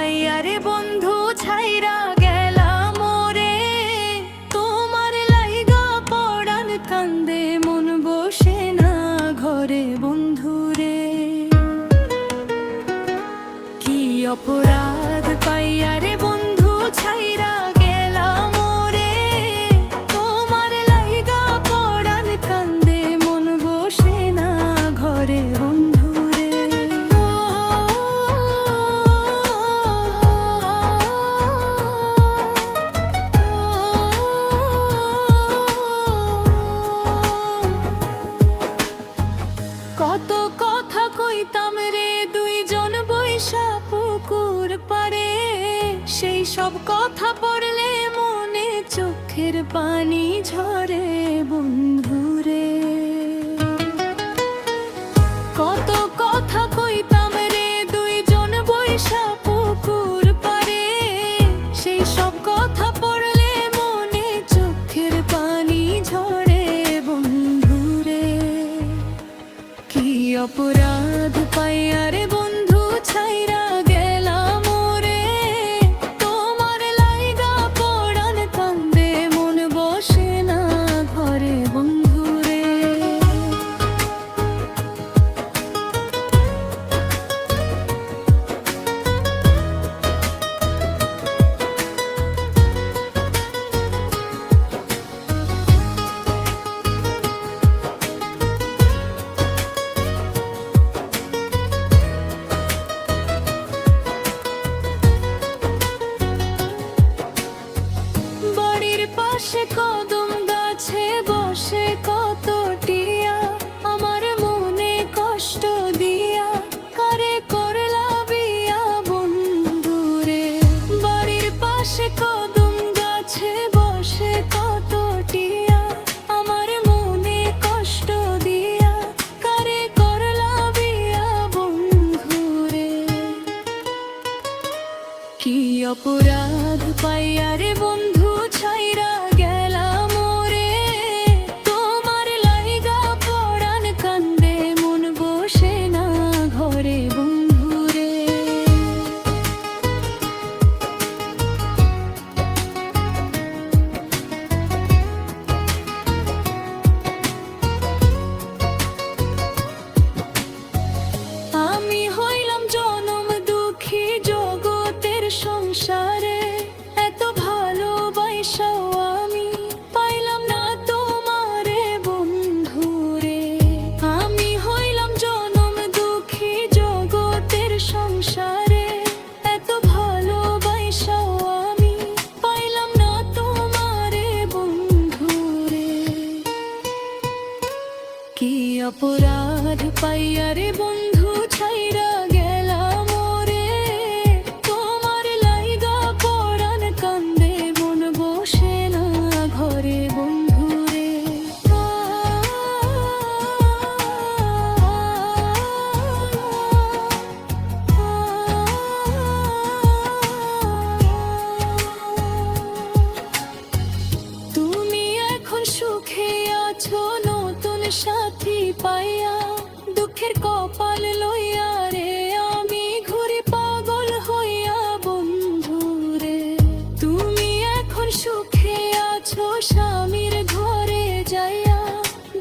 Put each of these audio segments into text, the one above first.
পাইয়া রে বন্ধু ছাইরা গেলাম মোরে। তোমার লাইগা পড়ান কান্দে মন বসে না ঘরে বন্ধুরে। কি অপরাধ পাইয়া রে বন্ধু ছাইরা গেলাম মোরে। তোমার লাইগা পড়ান কান্দে মন বসে না ঘরে বন্ধুরে। কত কথা কইতাম রে দুইজন বৈশা পুকুর পারে। সেই সব কথা পড়লে মনে চোখের পানি ঝরে বন্ধুরে। কত কথা কইতাম রে দুইজন বৈশা পুকুর পারে। সেই সব কথা পড়লে মনে চোখের পানি ঝরে বন্ধুরে। কি অপরাধ পাইয়া রে বন্ধু ছাইরা গেলাম মোরে। তোমার লাইগা পড়ান কান্দে মন বসে না ঘরে বন্ধুরে। বাড়ির পাশে কদম গাছে বসে কত টিয়া। আমার মনে কষ্ট দিয়া কারে করলা বিয়া বন্ধুরে। বাড়ির পাশে কদম গাছে বসে কত টিয়া। আমার মনে কষ্ট দিয়া কারে করলা বিয়া বন্ধুরে। কি অপরাধ পাইয়া রে বন্ধু ছাইরা গেলাম মোরে। তোমার লাইগা পড়ান কান্দে মন বসে না ঘরে বন্ধুরে। আমি হইলাম জনম দুঃখী জগতের সংসারে। এত ভালোবাসাও আমি পাইলাম না তোমারে বন্ধুরে। আমি হইলাম জনম দুঃখী জগতের সংসারে। এত ভালোবাসাও আমি পাইলাম না তোমারে বন্ধুরে। কি অপরাধ পাইয়া রে বন্ধু ছাইরা গেলাম মোরে। তোমার লাইগা পড়ান কান্দে মন বসে না ঘরে বন্ধুরে। তুমি এখন সুখে আছো নতুন সাথী পাইয়া। দুঃখের কপাল লইয়া রে আমি ঘুরি পাগল হইয়া বন্ধুরে। তুমি এখন সুখে আছো স্বামীর ঘরে যাইয়া।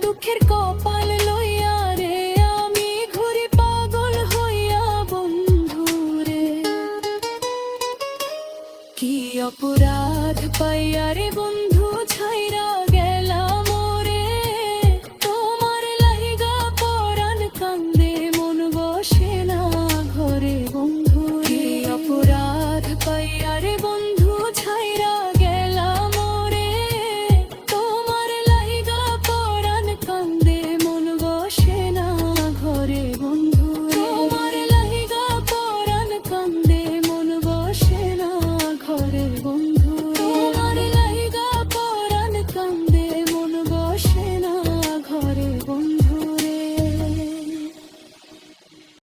দুঃখের কপাল লইয়া রে আমি ঘুরি পাগল হইয়া বন্ধুরে। কি অপরাধ পাইয়া রে বন্ধু